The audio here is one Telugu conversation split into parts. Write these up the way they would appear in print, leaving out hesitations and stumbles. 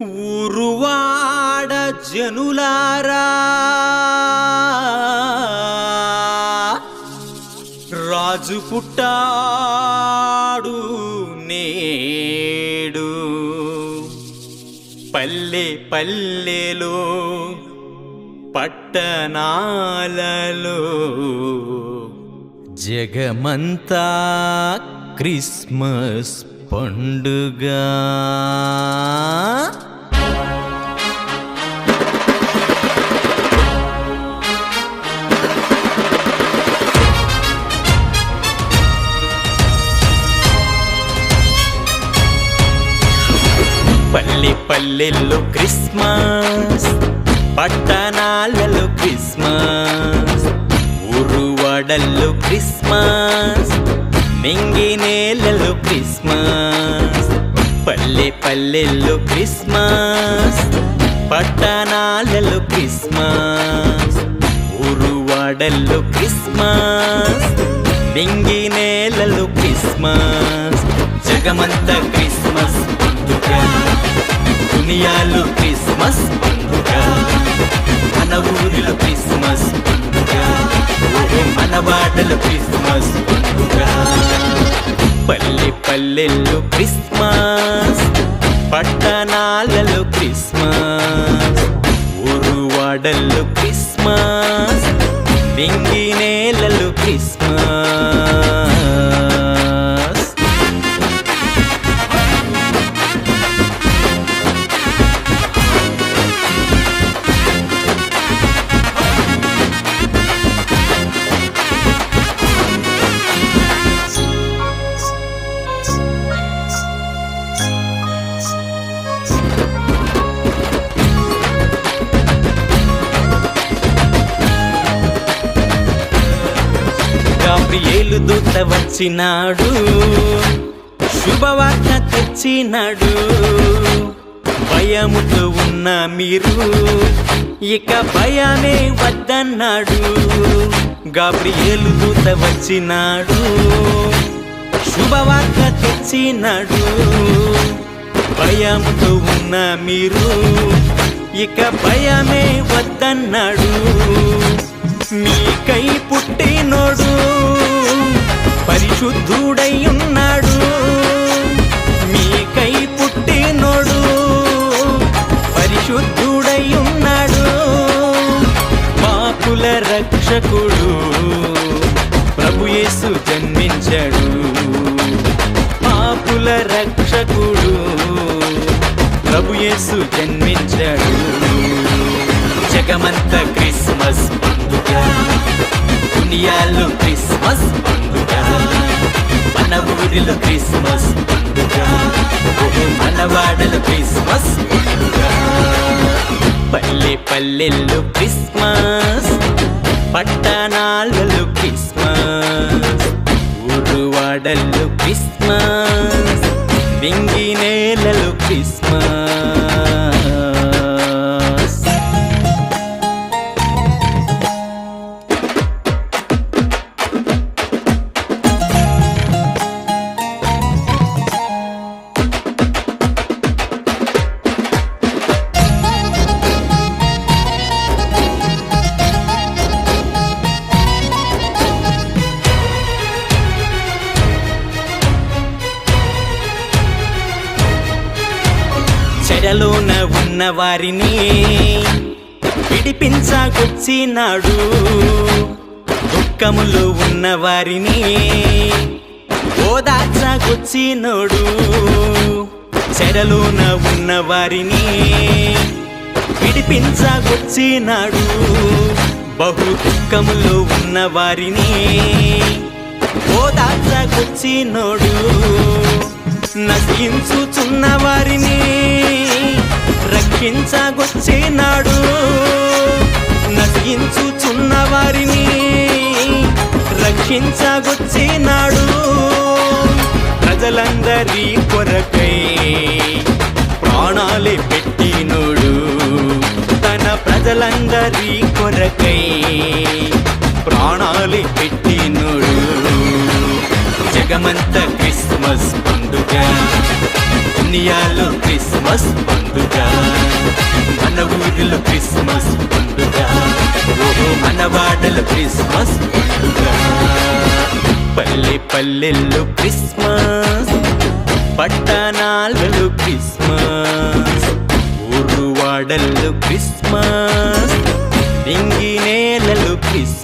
ఊరువాడ జనులారా రాజు పుట్టాడు నేడు పల్లె పల్లెలో పట్టణాలలో జగమంతా క్రిస్మస్ పండుగ. పల్లె పల్లెల్లో క్రిస్మస్, పట్టణాలలో క్రిస్మస్, ఊరువాడల్లో క్రిస్మస్, నింగి నేలలో క్రిస్మస్. పల్లె పల్లెల్లో క్రిస్మస్, పట్టణాలలో క్రిస్మస్, ఊరువాడల్లో క్రిస్మస్, నింగి నేలలో క్రిస్మస్. జగమంతా క్రిస్మస్ పండుగ, దునియాలో క్రిస్మస్ పండుగ, మన ఊరిలో క్రిస్మస్ పండుగ, మన వాడలో క్రిస్మస్ పండుగ. పల్లె పల్లెల్లో క్రిస్మస్, పట్టణాలలో క్రిస్మస్, ఊరువాడల్లో క్రిస్మస్, నింగి నేలలో క్రిస్మస్. గాబ్రియేలు దూత వచ్చినాడు, శుభవార్త తెచ్చినాడు. భయముతో ఉన్న మీరు ఇక భయమే వద్దన్నాడు. గాబ్రియేలు దూత వచ్చినాడు, శుభవార్త తెచ్చినాడు. భయముతో ఉన్న మీరు ఇక భయమే వద్దన్నాడు. మీకై పుట్టినోడు పరిశుద్ధుడై ఉన్నాడు. మీకై పుట్టినోడు పరిశుద్ధుడై ఉన్నాడు. పాపుల రక్షకుడు ప్రభు యేసు జన్మించాడు. పాపుల రక్షకుడు ప్రభు యేసు జన్మించాడు. జగమంతా క్రిస్మస్ పండుగ, దునియాలో క్రిస్మస్ పండుగ, మన ఊరిలో క్రిస్మస్ పండుగ, మన వాడలో క్రిస్మస్ పండుగ. పల్లె పల్లెల్లో క్రిస్మస్, పట్టణాలలో క్రిస్మస్, ఊరువాడల్లో క్రిస్మస్, నింగి నేలలో క్రిస్మస్. చెరలోన ఉన్న వారిని విడిపించగొచ్చినాడు. దుఃఖములో ఉన్న వారిని ఓదార్చగొచ్చినోడు. చెరలోన ఉన్న వారిని విడిపించగొచ్చినాడు. బహు దుఃఖములో ఉన్న వారిని ఓదార్చగొచ్చినోడు. నశించుచున్న వారిని రక్షించగొచ్చినాడు. నశించుచున్న వారిని రక్షించగొచ్చినాడు. ప్రజలందరి కొరకై ప్రాణాలే పెట్టినోడు. తన ప్రజలందరి కొరకై ప్రాణాలే పెట్టినోడు. జగమంతా క్రిస్మస్ పండుగ, దునియాలో క్రిస్మస్ పండుగ, మన ఊరిలో క్రిస్మస్ పండుగ, ఓహో మన వాడలో క్రిస్మస్ పండుగ. పల్లె పల్లెల్లో క్రిస్మస్, పట్టణాలలో క్రిస్మస్, ఊరు వాడల్లో క్రిస్మస్, నింగి నేలలో క్రిస్మస్.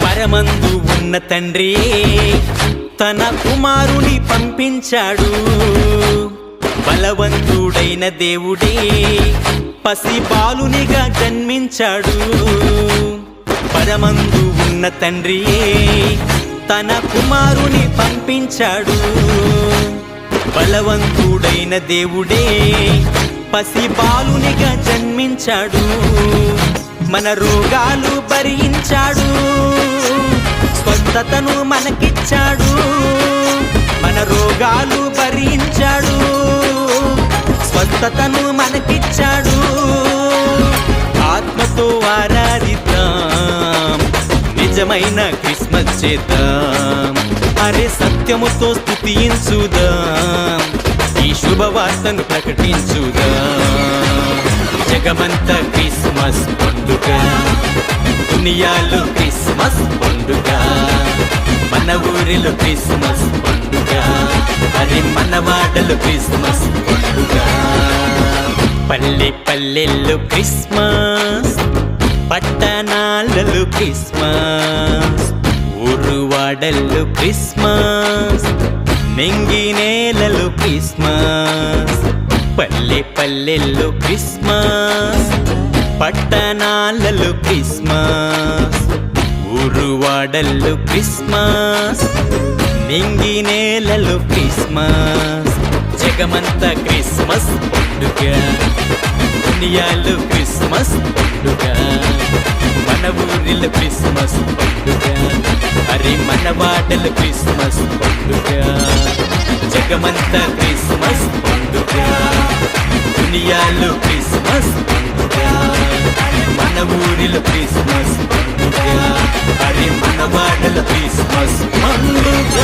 పరమందు ఉన్న తండ్రి తన కుమారుని పంపించాడు, బలవంతుడైన దేవుడే పసి బాలునిగా జన్మించాడు. పరమందు ఉన్న తండ్రి తన కుమారుని పంపించాడు, బలవంతుడైన దేవుడే పసి బాలునిగా జన్మించాడు. మన రోగాలు భరించాడు, స్వస్థతను మనకిచ్చాడు. మన రోగాలు భరించాడు, స్వస్థతను మనకిచ్చాడు. ఆత్మతో ఆరాధిద్దాం, నిజమైన క్రిస్మస్ చేద్దాం. అరే సత్యముతో స్తుతించుదాం, ఈ శుభవార్తను ప్రకటించుదాం. జగమంతా క్రిస్మస్ పండుగ, దునియాలో క్రిస్మస్ పండుగ, మన ఊరిలో క్రిస్మస్ పండుగ, అరే మన వాడలో క్రిస్మస్ పండుగ. పల్లె పల్లెల్లో క్రిస్మస్, పట్టణాలలో క్రిస్మస్, ఊరు వాడల్లో క్రిస్మస్, నింగి నేలలో క్రిస్మస్. పల్లె పల్లెల్లో క్రిస్మస్, పట్టణాలలో క్రిస్మస్, ఊరు వాడల్లో క్రిస్మస్, నింగి నేలలో క్రిస్మస్. జగమంతా క్రిస్మస్ పండుగ, దునియాలో క్రిస్మస్ పండుగ, మన ఊరిలో క్రిస్మస్ పండుగ, అరే మన వాడలో క్రిస్మస్ పండుగ. జగమంతా క్రిస్మస్ పండుగ, దునియాలో క్రిస్మస్ పండుగ, మన ఊరిలో క్రిస్మస్ పండుగ, అరే మన వాడలో క్రిస్మస్ పండుగ.